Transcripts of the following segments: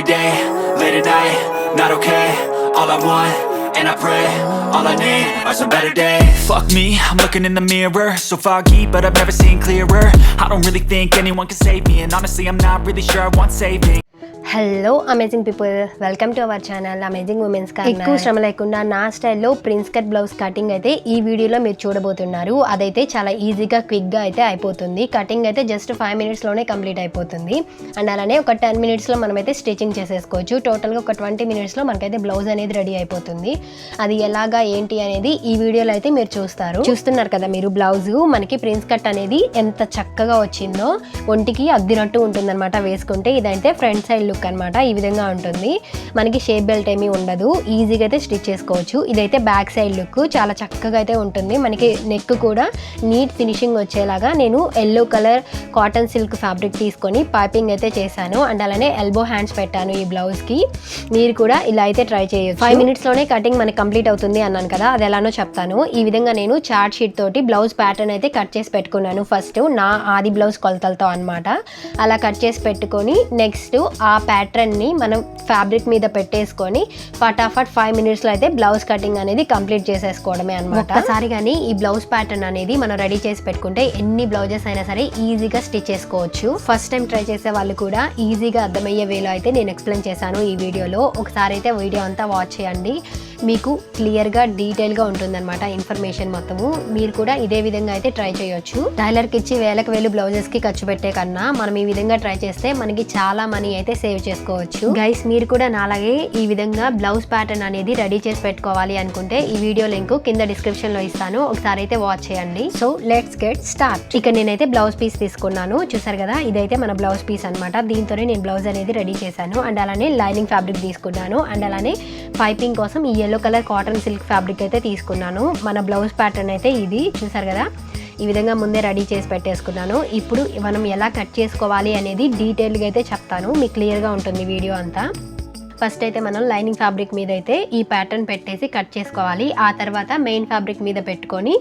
day, late at night, not okay. All I want, and I pray, all I need are some better days. Fuck me, I'm looking in the mirror, so foggy, but I've never seen clearer. I don't really think anyone can save me, and honestly I'm not really sure I want saving. Hello amazing people, welcome to our channel amazing women's corner. ఎక్కువ శ్రమ లేకుండా నా స్టైల్లో prince cut blouse cutting అయితే ఈ వీడియోలో మీరు చూడబోతున్నారు. అదైతే చాలా ఈజీగా క్విక్గా అయితే అయిపోతుంది. కటింగ్ అయితే జస్ట్ 5 మినిట్స్లోనే కంప్లీట్ అయిపోతుంది. అండ్ అలానే ఒక 10 మినిట్స్లో మనమైతే స్టిచ్చింగ్ చేసేసుకోవచ్చు. టోటల్గా ఒక 20 మినిట్స్లో మనకైతే బ్లౌజ్ అనేది రెడీ అయిపోతుంది. అది ఎలాగా ఏంటి అనేది ఈ వీడియోలో అయితే మీరు చూస్తున్నారు కదా మీరు. బ్లౌజ్ మనకి ప్రిన్స్ కట్ అనేది ఎంత చక్కగా వచ్చిందో, ఒంటికి అద్దినట్టు ఉంటుందన్నమాట వేసుకుంటే. ఇదైతే ఫ్రంట్ సైడ్ లుక్ అనమాట. ఈ విధంగా ఉంటుంది. మనకి షేప్ బెల్ట్ ఏమీ ఉండదు, ఈజీగా అయితే స్టిచ్ చేసుకోవచ్చు. ఇదైతే బ్యాక్ సైడ్ లుక్, చాలా చక్కగా అయితే ఉంటుంది. మనకి నెక్ కూడా నీట్ ఫినిషింగ్ వచ్చేలాగా నేను yellow colour cotton silk fabric తీసుకొని పైపింగ్ అయితే చేశాను. అండ్ అలానే ఎల్బో హ్యాండ్స్ పెట్టాను ఈ బ్లౌజ్కి. మీరు కూడా ఇలా అయితే ట్రై చేయొచ్చు. 5 మినిట్స్లోనే కటింగ్ మనకి కంప్లీట్ అవుతుంది అన్నాను కదా, అది ఎలానో చెప్తాను. ఈ విధంగా నేను చార్ట్ షీట్ తోటి బ్లౌజ్ ప్యాటర్న్ అయితే కట్ చేసి పెట్టుకున్నాను. ఫస్ట్ నా ఆది బ్లౌజ్ కొలతలతో అనమాట. అలా కట్ చేసి పెట్టుకొని నెక్స్ట్ ఆ ప్యాటర్న్ని మనం ఫ్యాబ్రిక్ మీద పెట్టేసుకొని ఫటాఫట్ 5 మినిట్స్లో అయితే బ్లౌజ్ కటింగ్ అనేది కంప్లీట్ చేసేసుకోవడమే అనమాట. ఒక్కసారి కానీ ఈ బ్లౌజ్ ప్యాటర్న్ అనేది మనం రెడీ చేసి పెట్టుకుంటే ఎన్ని బ్లౌజెస్ అయినా సరే ఈజీగా స్టిచ్ చేసుకోవచ్చు. ఫస్ట్ టైం ట్రై చేసే వాళ్ళు కూడా ఈజీగా అర్థమయ్యే వేలో అయితే నేను ఎక్స్ప్లెయిన్ చేశాను ఈ వీడియోలో. ఒకసారి అయితే వీడియో అంతా వాచ్ చేయండి, మీకు క్లియర్గా డీటెయిల్గా ఉంటుందన్నమాట ఇన్ఫర్మేషన్ మొత్తము. మీరు కూడా ఇదే విధంగా అయితే ట్రై చేయొచ్చు. టైలర్కి ఇచ్చి వేలకు వేలు బ్లౌజెస్కి ఖర్చు పెట్టే కన్నా మనం ఈ విధంగా ట్రై చేస్తే మనకి చాలా మనీ అయితే సేవ్ చేసుకోవచ్చు. గైస్, మీరు కూడా నాలాగే ఈ విధంగా బ్లౌజ్ ప్యాటర్న్ అనేది రెడీ చేసి పెట్టుకోవాలి అనుకుంటే ఈ వీడియో లింక్ కింద డిస్క్రిప్షన్లో ఇస్తాను, ఒకసారి అయితే వాచ్ చేయండి. So let's get start. ఇక నేనైతే బ్లౌజ్ పీస్ తీసుకున్నాను, చూసారు కదా. ఇదైతే మన బ్లౌజ్ పీస్ అనమాట. దీంతోనే నేను బ్లౌజ్ అనేది రెడీ చేశాను. అండ్ అలానే లైనింగ్ ఫ్యాబ్రిక్ తీసుకున్నాను. అండ్ అలానే పైపింగ్ కోసం ఈ yellow colour cotton silk fabric అయితే తీసుకున్నాను. మన బ్లౌజ్ ప్యాటర్న్ అయితే ఇది, చూసారు కదా. ఈ విధంగా ముందే రెడీ చేసి పెట్టేసుకున్నాను. ఇప్పుడు మనం ఎలా కట్ చేసుకోవాలి అనేది డీటెయిల్గా అయితే చెప్తాను, మీకు క్లియర్గా ఉంటుంది వీడియో అంతా. ఫస్ట్ అయితే మనం లైనింగ్ ఫ్యాబ్రిక్ మీద అయితే ఈ ప్యాటర్న్ పెట్టేసి కట్ చేసుకోవాలి. ఆ తర్వాత మెయిన్ ఫ్యాబ్రిక్ మీద పెట్టుకొని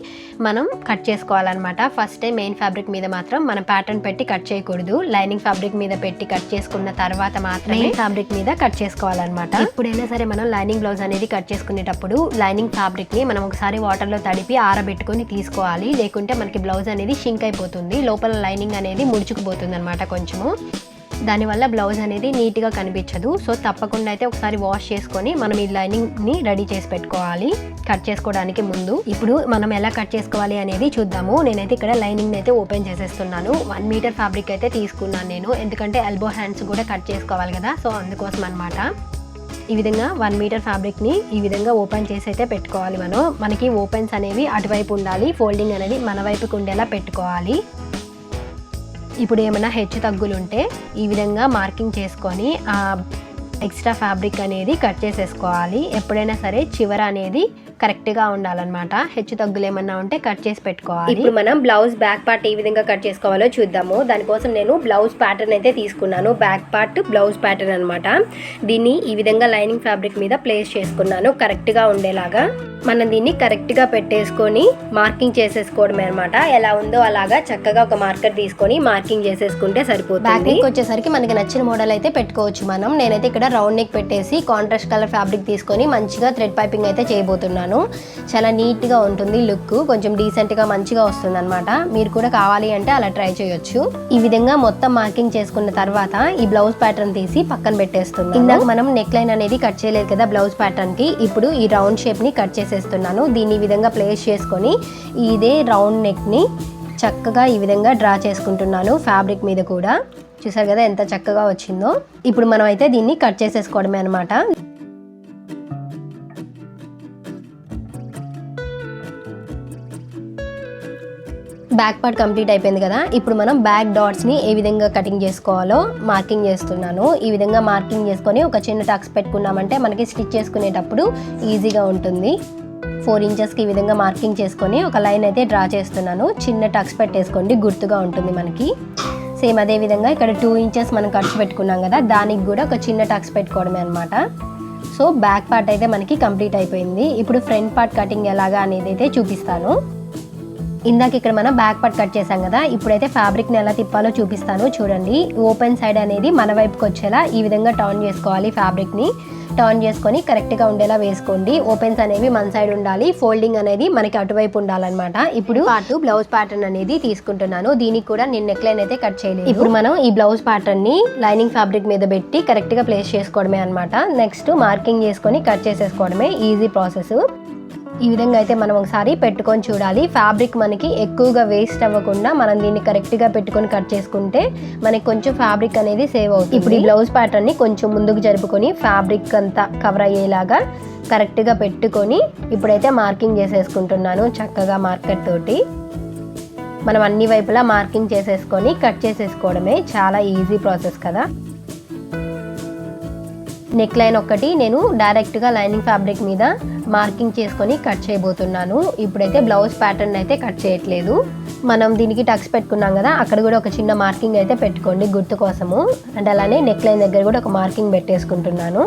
మనం కట్ చేసుకోవాలన్నమాట. ఫస్ట్ మెయిన్ ఫ్యాబ్రిక్ మీద మాత్రం మనం ప్యాటర్న్ పెట్టి కట్ చేయకూడదు. లైనింగ్ ఫ్యాబ్రిక్ మీద పెట్టి కట్ చేసుకున్న తర్వాత మాత్రం మెయిన్ ఫ్యాబ్రిక్ మీద కట్ చేసుకోవాలన్నమాట. ఎప్పుడైనా సరే మనం లైనింగ్ బ్లౌజ్ అనేది కట్ చేసుకునేటప్పుడు లైనింగ్ ఫ్యాబ్రిక్ ని మనం ఒకసారి వాటర్లో తడిపి ఆరబెట్టుకొని తీసుకోవాలి. లేకుంటే మనకి బ్లౌజ్ అనేది షింక్ అయిపోతుంది, లోపల లైనింగ్ అనేది ముడుచుకుపోతుంది అనమాట కొంచెము. దానివల్ల బ్లౌజ్ అనేది నీట్గా కనిపించదు. సో తప్పకుండా అయితే ఒకసారి వాష్ చేసుకొని మనం ఈ లైనింగ్ని రెడీ చేసి పెట్టుకోవాలి కట్ చేసుకోవడానికి ముందు. ఇప్పుడు మనం ఎలా కట్ చేసుకోవాలి అనేది చూద్దాము. నేనైతే ఇక్కడ లైనింగ్ని అయితే ఓపెన్ చేసేస్తున్నాను. 1 మీటర్ ఫ్యాబ్రిక్ అయితే తీసుకున్నాను నేను, ఎందుకంటే ఎల్బో హ్యాండ్స్ కూడా కట్ చేసుకోవాలి కదా, సో అందుకోసం అనమాట. ఈ విధంగా 1 మీటర్ ఫ్యాబ్రిక్ని ఈ విధంగా ఓపెన్ చేసి అయితే పెట్టుకోవాలి. మనకి ఓపెన్స్ అనేవి అటువైపు ఉండాలి, ఫోల్డింగ్ అనేది మన వైపుకి ఉండేలా పెట్టుకోవాలి. ఇప్పుడు ఏమైనా హెచ్చు తగ్గులు ఉంటే ఈ విధంగా మార్కింగ్ చేసుకొని ఆ ఎక్స్ట్రా ఫ్యాబ్రిక్ అనేది కట్ చేసేసుకోవాలి. ఎప్పుడైనా సరే చివర అనేది కరెక్ట్గా ఉండాలన్నమాట. హెచ్చు తగ్గులు ఏమన్నా ఉంటే కట్ చేసి పెట్టుకోవాలి. ఇప్పుడు మనం బ్లౌజ్ బ్యాక్ పార్ట్ ఏ విధంగా కట్ చేసుకోవాలో చూద్దాము. దానికోసం నేను బ్లౌజ్ ప్యాటర్న్ అయితే తీసుకున్నాను. బ్యాక్ పార్ట్ బ్లౌజ్ ప్యాటర్న్ అనమాట. దీన్ని ఈ విధంగా లైనింగ్ ఫ్యాబ్రిక్ మీద ప్లేస్ చేసుకున్నాను కరెక్ట్గా ఉండేలాగా. మనం దీన్ని కరెక్ట్గా పెట్టేసుకొని మార్కింగ్ చేసేసుకోవడమే అనమాట. ఎలా ఉందో అలాగా చక్కగా ఒక మార్కర్ తీసుకొని మార్కింగ్ చేసేసుకుంటే సరిపోతుంది. బ్యాక్ నెక్ వచ్చేసరికి మనకి నచ్చిన మోడల్ అయితే పెట్టుకోవచ్చు మనం. నేనైతే ఇక్కడ రౌండ్ నెక్ పెట్టేసి కాంట్రాస్ట్ కలర్ ఫ్యాబ్రిక్ తీసుకొని మంచిగా థ్రెడ్ పైపింగ్ అయితే చేయబోతున్నాను. చాలా నీట్గా ఉంటుంది లుక్, కొంచెం డీసెంట్గా మంచిగా వస్తుంది అనమాట. మీరు కూడా కావాలి అంటే అలా ట్రై చేయొచ్చు. ఈ విధంగా మొత్తం మార్కింగ్ చేసుకున్న తర్వాత ఈ బ్లౌజ్ ప్యాటర్న్ తీసి పక్కన పెట్టేస్తున్నాను. ఇందాక మనం నెక్ లైన్ అనేది కట్ చేయలేదు కదా బ్లౌజ్ ప్యాటర్న్ కి, ఇప్పుడు ఈ రౌండ్ షేప్ ని కట్ చేసేస్తున్నాను. దీన్ని ఈ విధంగా ప్లేస్ చేసుకొని ఇదే రౌండ్ నెక్ ని చక్కగా ఈ విధంగా డ్రా చేసుకుంటున్నాను ఫ్యాబ్రిక్ మీద కూడా. చూసారు కదా ఎంత చక్కగా వచ్చిందో. ఇప్పుడు మనం అయితే దీన్ని కట్ చేసేసుకోవడమే అనమాట. బ్యాక్ పార్ట్ కంప్లీట్ అయిపోయింది కదా. ఇప్పుడు మనం బ్యాక్ డాట్స్ని ఏ విధంగా కటింగ్ చేసుకోవాలో మార్కింగ్ చేస్తున్నాను. ఈ విధంగా మార్కింగ్ చేసుకొని ఒక చిన్న టక్స్ పెట్టుకున్నామంటే మనకి స్టిచ్ చేసుకునేటప్పుడు ఈజీగా ఉంటుంది. 4 ఇంచెస్కి ఈ విధంగా మార్కింగ్ చేసుకొని ఒక లైన్ అయితే డ్రా చేస్తున్నాను. చిన్న టక్స్ పెట్టేసుకోండి, గుర్తుగా ఉంటుంది మనకి. సేమ్ అదే విధంగా ఇక్కడ 2 ఇంచెస్ మనం ఖర్చు పెట్టుకున్నాం కదా, దానికి కూడా ఒక చిన్న టక్స్ పెట్టుకోవడమే అనమాట. సో బ్యాక్ పార్ట్ అయితే మనకి కంప్లీట్ అయిపోయింది. ఇప్పుడు ఫ్రంట్ పార్ట్ కటింగ్ ఎలాగా అనేది అయితే చూపిస్తాను. ఇందాక ఇక్కడ మనం బ్యాక్ పార్ట్ కట్ చేసాం కదా, ఇప్పుడైతే ఫ్యాబ్రిక్ని ఎలా తిప్పాలో చూపిస్తాను చూడండి. ఓపెన్ సైడ్ అనేది మన వైపుకి వచ్చేలా ఈ విధంగా టర్న్ చేసుకోవాలి. ఫ్యాబ్రిక్ని టర్న్ చేసుకొని కరెక్ట్గా ఉండేలా వేసుకోండి. ఓపెన్స్ అనేవి మన సైడ్ ఉండాలి, ఫోల్డింగ్ అనేది మనకి అటువైపు ఉండాలన్నమాట. ఇప్పుడు పార్ట్ బ్లౌజ్ ప్యాటర్న్ అనేది తీసుకుంటున్నాను. దీనికి కూడా నేను నెక్ లైన్ అయితే కట్ చేయలేదు. ఇప్పుడు మనం ఈ బ్లౌజ్ ప్యాటర్న్ని లైనింగ్ ఫ్యాబ్రిక్ మీద పెట్టి కరెక్ట్గా ప్లేస్ చేసుకోవడమే అనమాట. నెక్స్ట్ మార్కింగ్ చేసుకొని కట్ చేసేసుకోవడమే, ఈజీ ప్రాసెస్. ఈ విధంగా అయితే మనం ఒకసారి పెట్టుకొని చూడాలి. ఫ్యాబ్రిక్ మనకి ఎక్కువగా వేస్ట్ అవ్వకుండా మనం దీన్ని కరెక్ట్గా పెట్టుకొని కట్ చేసుకుంటే మనకి కొంచెం ఫ్యాబ్రిక్ అనేది సేవ్ అవుతుంది. ఇప్పుడు ఈ బ్లౌజ్ ప్యాటర్న్ని కొంచెం ముందుకు జరుపుకొని ఫ్యాబ్రిక్ అంతా కవర్ అయ్యేలాగా కరెక్ట్గా పెట్టుకొని ఇప్పుడైతే మార్కింగ్ చేసేసుకుంటున్నాను చక్కగా మార్కర్ తోటి. మనం అన్ని వైపులా మార్కింగ్ చేసేసుకొని కట్ చేసేసుకోవడమే, చాలా ఈజీ ప్రాసెస్ కదా. నెక్ లైన్ ఒక్కటి నేను డైరెక్ట్గా లైనింగ్ ఫ్యాబ్రిక్ మీద మార్కింగ్ చేసుకొని కట్ చేయబోతున్నాను. ఇప్పుడైతే బ్లౌజ్ ప్యాటర్న్ అయితే కట్ చేయట్లేదు. మనం దీనికి టక్స్ పెట్టుకున్నాం కదా, అక్కడ కూడా ఒక చిన్న మార్కింగ్ అయితే పెట్టుకోండి గుర్తు కోసము. అండ్ అలానే నెక్ లైన్ దగ్గర కూడా ఒక మార్కింగ్ పెట్టేసుకుంటున్నాను.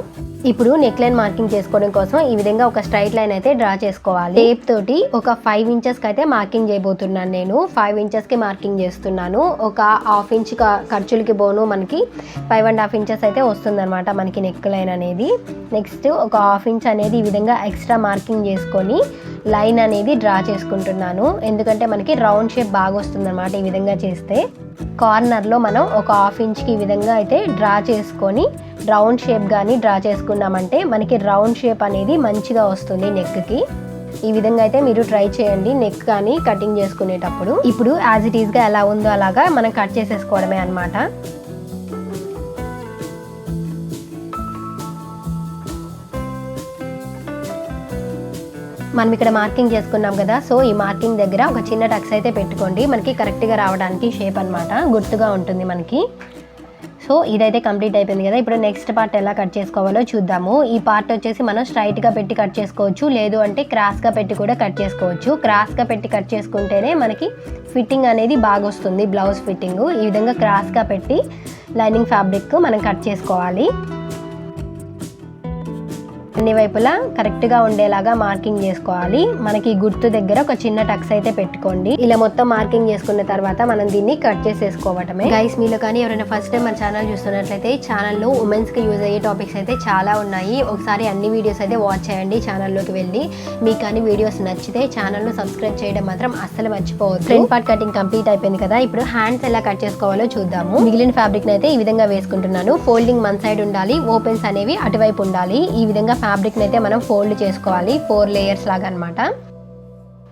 ఇప్పుడు నెక్ లైన్ మార్కింగ్ చేసుకోవడం కోసం ఈ విధంగా ఒక స్ట్రైట్ లైన్ అయితే డ్రా చేసుకోవాలి. టేప్ తోటి ఒక 5 ఇంచెస్కి అయితే మార్కింగ్ చేయబోతున్నాను. నేను 5 ఇంచెస్కి మార్కింగ్ చేస్తున్నాను. ఒక హాఫ్ ఇంచ్ ఖర్చులకి బోను మనకి 5.5 ఇంచెస్ అయితే వస్తుంది అనమాట మనకి నెక్ లైన్ అనేది. నెక్స్ట్ ఒక హాఫ్ ఇంచ్ అనేది ఈ విధంగా ఎక్స్ట్రా మార్కింగ్ చేసుకొని లైన్ అనేది డ్రా చేసుకుంటున్నాను. ఎందుకంటే మనకి రౌండ్ షేప్ బాగా వస్తుంది అనమాట ఈ విధంగా చేస్తే. కార్నర్లో మనం ఒక హాఫ్ ఇంచ్కి ఈ విధంగా అయితే డ్రా చేసుకొని రౌండ్ షేప్ కానీ డ్రా చేసుకున్నామంటే మనకి రౌండ్ షేప్ అనేది మంచిగా వస్తుంది నెక్కి. ఈ విధంగా అయితే మీరు ట్రై చేయండి నెక్ కానీ కటింగ్ చేసుకునేటప్పుడు. ఇప్పుడు యాజ్ ఇట్ ఈస్గా ఎలా ఉందో అలాగా మనం కట్ చేసేసుకోవడమే అనమాట. మనం ఇక్కడ మార్కింగ్ చేసుకున్నాం కదా, సో ఈ మార్కింగ్ దగ్గర ఒక చిన్న టక్స్ అయితే పెట్టుకోండి, మనకి కరెక్ట్గా రావడానికి షేప్ అనమాట, గుర్తుగా ఉంటుంది మనకి. సో ఇదైతే కంప్లీట్ అయిపోయింది కదా. ఇప్పుడు నెక్స్ట్ పార్ట్ ఎలా కట్ చేసుకోవాలో చూద్దాము. ఈ పార్ట్ వచ్చేసి మనం స్ట్రైట్గా పెట్టి కట్ చేసుకోవచ్చు, లేదు అంటే క్రాస్గా పెట్టి కూడా కట్ చేసుకోవచ్చు. క్రాస్గా పెట్టి కట్ చేసుకుంటేనే మనకి ఫిట్టింగ్ అనేది బాగా వస్తుంది, బ్లౌజ్ ఫిట్టింగ్. ఈ విధంగా క్రాస్గా పెట్టి లైనింగ్ ఫ్యాబ్రిక్ మనం కట్ చేసుకోవాలి. అన్ని వైపులా కరెక్ట్గా ఉండేలాగా మార్కింగ్ చేసుకోవాలి. మనకి గుర్తు దగ్గర ఒక చిన్న టక్స్ అయితే పెట్టుకోండి. ఇలా మొత్తం మార్కింగ్ చేసుకున్న తర్వాత మనం దీన్ని కట్ చేసేసుకోవటమే. గైస్, మీలో కానీ ఎవరైనా ఫస్ట్ టైం మన ఛానల్ చూస్తున్నట్లయితే ఛానల్లో ఉమెన్స్కి యూజ్ అయ్యే టాపిక్స్ అయితే చాలా ఉన్నాయి. ఒకసారి అన్ని వీడియోస్ అయితే వాచ్ చేయండి ఛానల్లోకి వెళ్ళి. మీకు కానీ వీడియోస్ నచ్చితే ఛానల్ను సబ్స్క్రైబ్ చేయడం మాత్రం అస్సలు మర్చిపోవద్దు. ఫ్రంట్ పార్ట్ కటింగ్ కంప్లీట్ అయిపోయింది కదా. ఇప్పుడు హ్యాండ్స్ ఎలా కట్ చేసుకోవాలో చూద్దాము. మిగిలిన ఫ్యాబ్రిక్ అయితే ఈ విధంగా వేసుకుంటున్నాను. ఫోల్డింగ్ మన సైడ్ ఉండాలి, ఓపెన్స్ అనేవి అటువైపు ఉండాలి. ఈ విధంగా ఫ్యాబ్రిక్ని అయితే మనం ఫోల్డ్ చేసుకోవాలి 4 లేయర్స్ లాగా అనమాట.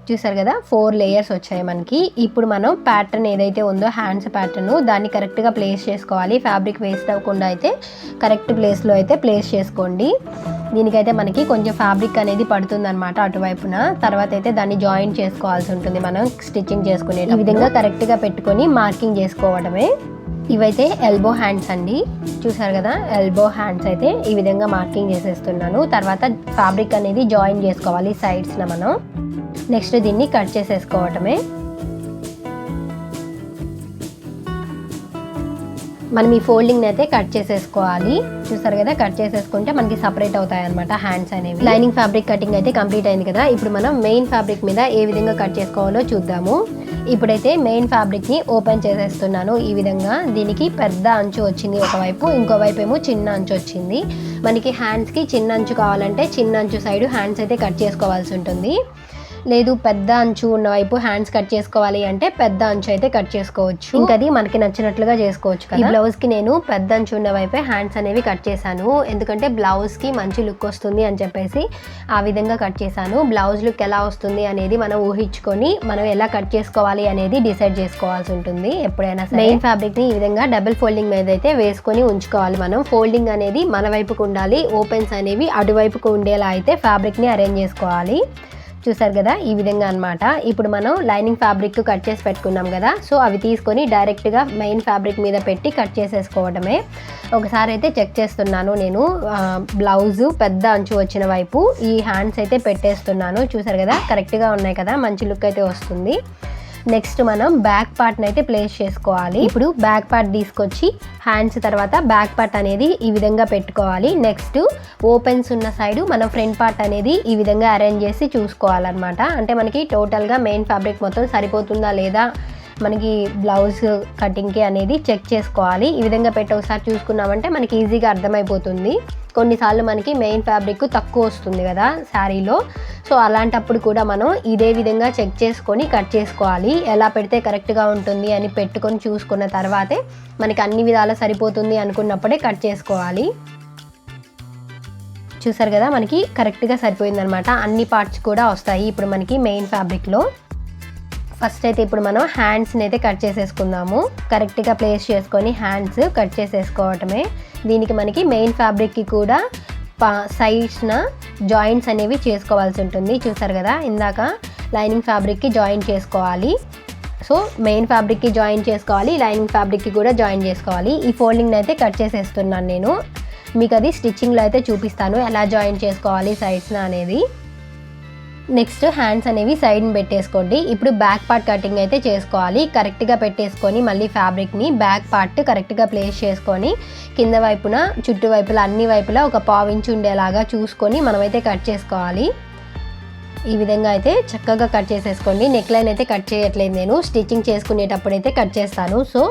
చూసారు కదా, 4 లేయర్స్ వచ్చాయి మనకి. ఇప్పుడు మనం ప్యాటర్న్ ఏదైతే ఉందో హ్యాండ్స్ ప్యాటర్న్, దాన్ని కరెక్ట్గా ప్లేస్ చేసుకోవాలి. ఫ్యాబ్రిక్ వేస్ట్ అవ్వకుండా అయితే కరెక్ట్ ప్లేస్లో అయితే ప్లేస్ చేసుకోండి. దీనికైతే మనకి కొంచెం ఫ్యాబ్రిక్ అనేది పడుతుంది అనమాట అటువైపున. తర్వాత అయితే దాన్ని జాయింట్ చేసుకోవాల్సి ఉంటుంది మనం స్టిచ్చింగ్ చేసుకునే. ఈ విధంగా కరెక్ట్గా పెట్టుకొని మార్కింగ్ చేసుకోవడమే. ఇవైతే ఎల్బో హ్యాండ్స్ అండి, చూసారు కదా. ఎల్బో హ్యాండ్స్ అయితే ఈ విధంగా మార్కింగ్ చేసేస్తున్నాను. తర్వాత ఫ్యాబ్రిక్ అనేది జాయిన్ చేసుకోవాలి సైడ్స్లో మనం. నెక్స్ట్ దీన్ని కట్ చేసేసుకోవటమే. మనం ఈ ఫోల్డింగ్ అయితే కట్ చేసేసుకోవాలి. చూసారు కదా, కట్ చేసేసుకుంటే మనకి సపరేట్ అవుతాయి అనమాట హ్యాండ్స్ అనేవి. లైనింగ్ ఫ్యాబ్రిక్ కటింగ్ అయితే కంప్లీట్ అయింది కదా. ఇప్పుడు మనం మెయిన్ ఫ్యాబ్రిక్ మీద ఏ విధంగా కట్ చేసుకోవాలో చూద్దాము. ఇప్పుడైతే మెయిన్ ఫ్యాబ్రిక్ని ఓపెన్ చేసేస్తున్నాను. ఈ విధంగా దీనికి పెద్ద అంచు వచ్చింది ఒకవైపు, ఇంకోవైపు ఏమో చిన్న అంచు వచ్చింది. మనకి హ్యాండ్స్కి చిన్న అంచు కావాలంటే చిన్న అంచు సైడ్ హ్యాండ్స్ అయితే కట్ చేసుకోవాల్సి ఉంటుంది. లేదు పెద్ద అంచు ఉన్న వైపు హ్యాండ్స్ కట్ చేసుకోవాలి అంటే పెద్ద అంచు అయితే కట్ చేసుకోవచ్చు. ఇంకా అది మనకి నచ్చినట్లుగా చేసుకోవచ్చు కదా. ఈ బ్లౌజ్ కి నేను పెద్ద అంచు ఉన్న వైపే హ్యాండ్స్ అనేవి కట్ చేశాను, ఎందుకంటే బ్లౌజ్ కి మంచి లుక్ వస్తుంది అని చెప్పేసి ఆ విధంగా కట్ చేశాను. బ్లౌజ్ లుక్ ఎలా వస్తుంది అనేది మనం ఊహించుకొని మనం ఎలా కట్ చేసుకోవాలి అనేది డిసైడ్ చేసుకోవాల్సి ఉంటుంది ఎప్పుడైనా. మెయిన్ ఫ్యాబ్రిక్ ని ఈ విధంగా డబుల్ ఫోల్డింగ్ మీద అయితే వేసుకొని ఉంచుకోవాలి మనం. ఫోల్డింగ్ అనేది మన వైపుకు ఉండాలి, ఓపెన్స్ అనేవి అటువైపుకు ఉండేలా అయితే ఫ్యాబ్రిక్ ని అరేంజ్ చేసుకోవాలి. చూసారు కదా, ఈ విధంగా అనమాట. ఇప్పుడు మనం లైనింగ్ ఫ్యాబ్రిక్ కట్ చేసి పెట్టుకున్నాం కదా, సో అవి తీసుకొని డైరెక్ట్గా మెయిన్ ఫ్యాబ్రిక్ మీద పెట్టి కట్ చేసేసుకోవడమే. ఒకసారి అయితే చెక్ చేస్తున్నాను నేను. బ్లౌజు పెద్ద అంచు వచ్చిన వైపు ఈ హ్యాండ్స్ అయితే పెట్టేస్తున్నాను. చూసారు కదా, కరెక్ట్గా ఉన్నాయి కదా, మంచి లుక్ అయితే వస్తుంది. నెక్స్ట్ మనం బ్యాక్ పార్ట్ని అయితే ప్లేస్ చేసుకోవాలి. ఇప్పుడు బ్యాక్ పార్ట్ తీసుకొచ్చి హ్యాండ్స్ తర్వాత బ్యాక్ పార్ట్ అనేది ఈ విధంగా పెట్టుకోవాలి. నెక్స్ట్ ఓపెన్స్ ఉన్న సైడు మనం ఫ్రంట్ పార్ట్ అనేది ఈ విధంగా అరేంజ్ చేసి చూసుకోవాలన్నమాట. అంటే మనకి టోటల్గా మెయిన్ ఫ్యాబ్రిక్ మొత్తం సరిపోతుందా లేదా మనకి బ్లౌజ్ కటింగ్కి అనేది చెక్ చేసుకోవాలి. ఈ విధంగా పెట్టి ఒకసారి చూసుకున్నామంటే మనకి ఈజీగా అర్థమైపోతుంది. కొన్నిసార్లు మనకి మెయిన్ ఫ్యాబ్రిక్ తక్కువ వస్తుంది కదా శారీలో, సో అలాంటప్పుడు కూడా మనం ఇదే విధంగా చెక్ చేసుకొని కట్ చేసుకోవాలి. ఎలా పెడితే కరెక్ట్గా ఉంటుంది అని పెట్టుకొని చూసుకున్న తర్వాతే మనకి అన్ని విధాలా సరిపోతుంది అనుకున్నప్పుడే కట్ చేసుకోవాలి. చూసారు కదా మనకి కరెక్ట్గా సరిపోయిందనమాట. అన్ని పార్ట్స్ కూడా వస్తాయి ఇప్పుడు మనకి మెయిన్ ఫ్యాబ్రిక్లో. ఫస్ట్ అయితే ఇప్పుడు మనం హ్యాండ్స్ని అయితే కట్ చేసేసుకుందాము. కరెక్ట్గా ప్లేస్ చేసుకొని హ్యాండ్స్ కట్ చేసేసుకోవటమే. దీనికి మనకి మెయిన్ ఫ్యాబ్రిక్కి కూడా సైడ్స్న జాయింట్స్ అనేవి చేసుకోవాల్సి ఉంటుంది. చూసారు కదా ఇందాక లైనింగ్ ఫ్యాబ్రిక్కి జాయిన్ చేసుకోవాలి. సో మెయిన్ ఫ్యాబ్రిక్కి జాయిన్ చేసుకోవాలి, లైనింగ్ ఫ్యాబ్రిక్కి కూడా జాయిన్ చేసుకోవాలి. ఈ ఫోల్డింగ్ని అయితే కట్ చేసేస్తున్నాను నేను. మీకు అది స్టిచ్చింగ్లో అయితే చూపిస్తాను ఎలా జాయిన్ చేసుకోవాలి సైడ్స్న అనేది. నెక్స్ట్ హ్యాండ్స్ అనేవి సైడ్ని పెట్టేసుకోండి. ఇప్పుడు బ్యాక్ పార్ట్ కటింగ్ అయితే చేసుకోవాలి. కరెక్ట్గా పెట్టేసుకొని మళ్ళీ ఫ్యాబ్రిక్ని బ్యాక్ పార్ట్ కరెక్ట్గా ప్లేస్ చేసుకొని కింద వైపున చుట్టూ వైపులా అన్ని వైపులా ఒక పావు ఇంచు ఉండేలాగా చూసుకొని మనమైతే కట్ చేసుకోవాలి. ఈ విధంగా అయితే చక్కగా కట్ చేసేసుకోండి. నెక్ లైన్ అయితే కట్ చేయట్లేదు నేను, స్టిచ్చింగ్ చేసుకునేటప్పుడు అయితే కట్ చేస్తాను. సో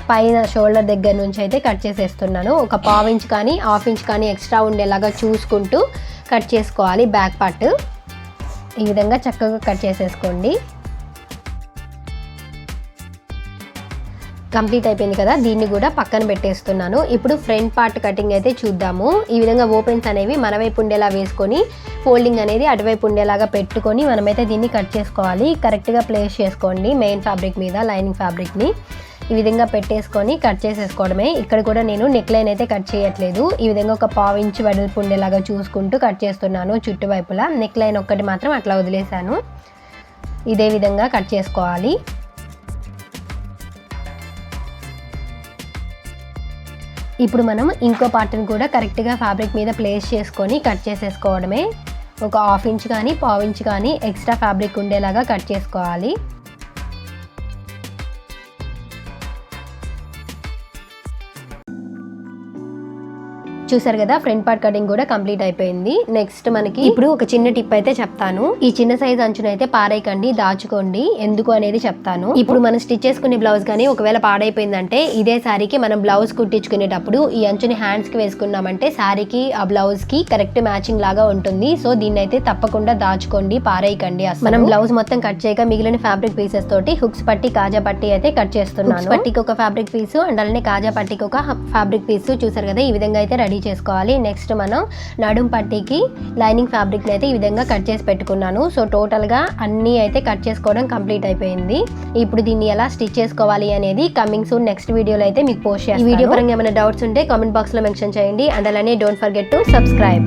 పైన షోల్డర్ దగ్గర నుంచి అయితే కట్ చేసేస్తున్నాను. ఒక పావు ఇంచ్ కానీ హాఫ్ ఇంచ్ కానీ ఎక్స్ట్రా ఉండేలాగా చూసుకుంటూ కట్ చేసుకోవాలి బ్యాక్ పార్ట్. ఈ విధంగా చక్కగా కట్ చేసేసుకోండి. కంప్లీట్ అయిపోయింది కదా, దీన్ని కూడా పక్కన పెట్టేస్తున్నాను. ఇప్పుడు ఫ్రంట్ పార్ట్ కటింగ్ అయితే చూద్దాము. ఈ విధంగా ఓపెన్స్ అనేవి మన వైపు ఉండేలా వేసుకొని ఫోల్డింగ్ అనేది అటువైపు ఉండేలాగా పెట్టుకొని మనమైతే దీన్ని కట్ చేసుకోవాలి. కరెక్ట్గా ప్లేస్ చేసుకోండి మెయిన్ ఫ్యాబ్రిక్ మీద లైనింగ్ ఫ్యాబ్రిక్ని. ఈ విధంగా పెట్టేసుకొని కట్ చేసేసుకోవడమే. ఇక్కడ కూడా నేను నెక్ లైన్ అయితే కట్ చేయట్లేదు. ఈ విధంగా ఒక పావు ఇంచు వెడల్పు ఉండేలాగా చూసుకుంటూ కట్ చేస్తున్నాను చుట్టువైపులా. నెక్ లైన్ ఒక్కటి మాత్రం అట్లా వదిలేశాను. ఇదే విధంగా కట్ చేసుకోవాలి. ఇప్పుడు మనం ఇంకో పార్ట్ని కూడా కరెక్ట్గా ఫ్యాబ్రిక్ మీద ప్లేస్ చేసుకొని కట్ చేసేసుకోవడమే. ఒక హాఫ్ ఇంచ్ కానీ పావు ఇంచ్ కానీ ఎక్స్ట్రా ఫ్యాబ్రిక్ ఉండేలాగా కట్ చేసుకోవాలి. చూసారు కదా ఫ్రంట్ పార్ట్ కటింగ్ కూడా కంప్లీట్ అయిపోయింది. నెక్స్ట్ మనకి ఇప్పుడు ఒక చిన్న టిప్ అయితే చెప్తాను. ఈ చిన్న సైజ్ అంచునైతే పారేయకండి, దాచుకోండి. ఎందుకు అనేది చెప్తాను. ఇప్పుడు మనం స్టిచ్ చేసుకునే బ్లౌజ్ కానీ ఒకవేళ పాడైపోయిందంటే ఇదే శారీకి మనం బ్లౌజ్ కుట్టించుకునేటప్పుడు ఈ అంచుని హ్యాండ్స్ కి వేసుకున్నామంటే శారీకి ఆ బ్లౌజ్ కి కరెక్ట్ మ్యాచింగ్ లాగా ఉంటుంది. సో దీన్ని అయితే తప్పకుండా దాచుకోండి, పారేయకండి. మనం బ్లౌజ్ మొత్తం కట్ చేయక మిగిలిన ఫ్యాబ్రిక్ పీసెస్ తోటి హుక్స్ పట్టి కాజా పట్టి అయితే కట్ చేస్తున్నాను. పట్టికి ఒక ఫ్యాబ్రిక్ పీసు అండ్ అలానే కాజా పట్టికి ఒక ఫ్యాబ్రిక్ పీసు. చూసారు కదా ఈ విధంగా అయితే రెడీ చేసుకోవాలి. నెక్స్ట్ మనం నడుం పట్టీకి లైనింగ్ ఫ్యాబ్రిక్ అయితే ఈ విధంగా కట్ చేసి పెట్టుకున్నాను. సో టోటల్ గా అన్ని అయితే కట్ చేసుకోవడం కంప్లీట్ అయిపోయింది. ఇప్పుడు దీన్ని ఎలా స్టిచ్ చేసుకోవాలి అనేది కమింగ్ సూన్ నెక్స్ట్ వీడియోలో అయితే మీకు పోస్ట్ చేస్తాను. ఈ వీడియో పరంగా ఏమైనా డౌట్స్ ఉంటే కామెంట్ బాక్స్ లో మెన్షన్ చేయండి. అండ్ అలానే డోంట్ ఫర్గెట్ టు సబ్స్క్రైబ్.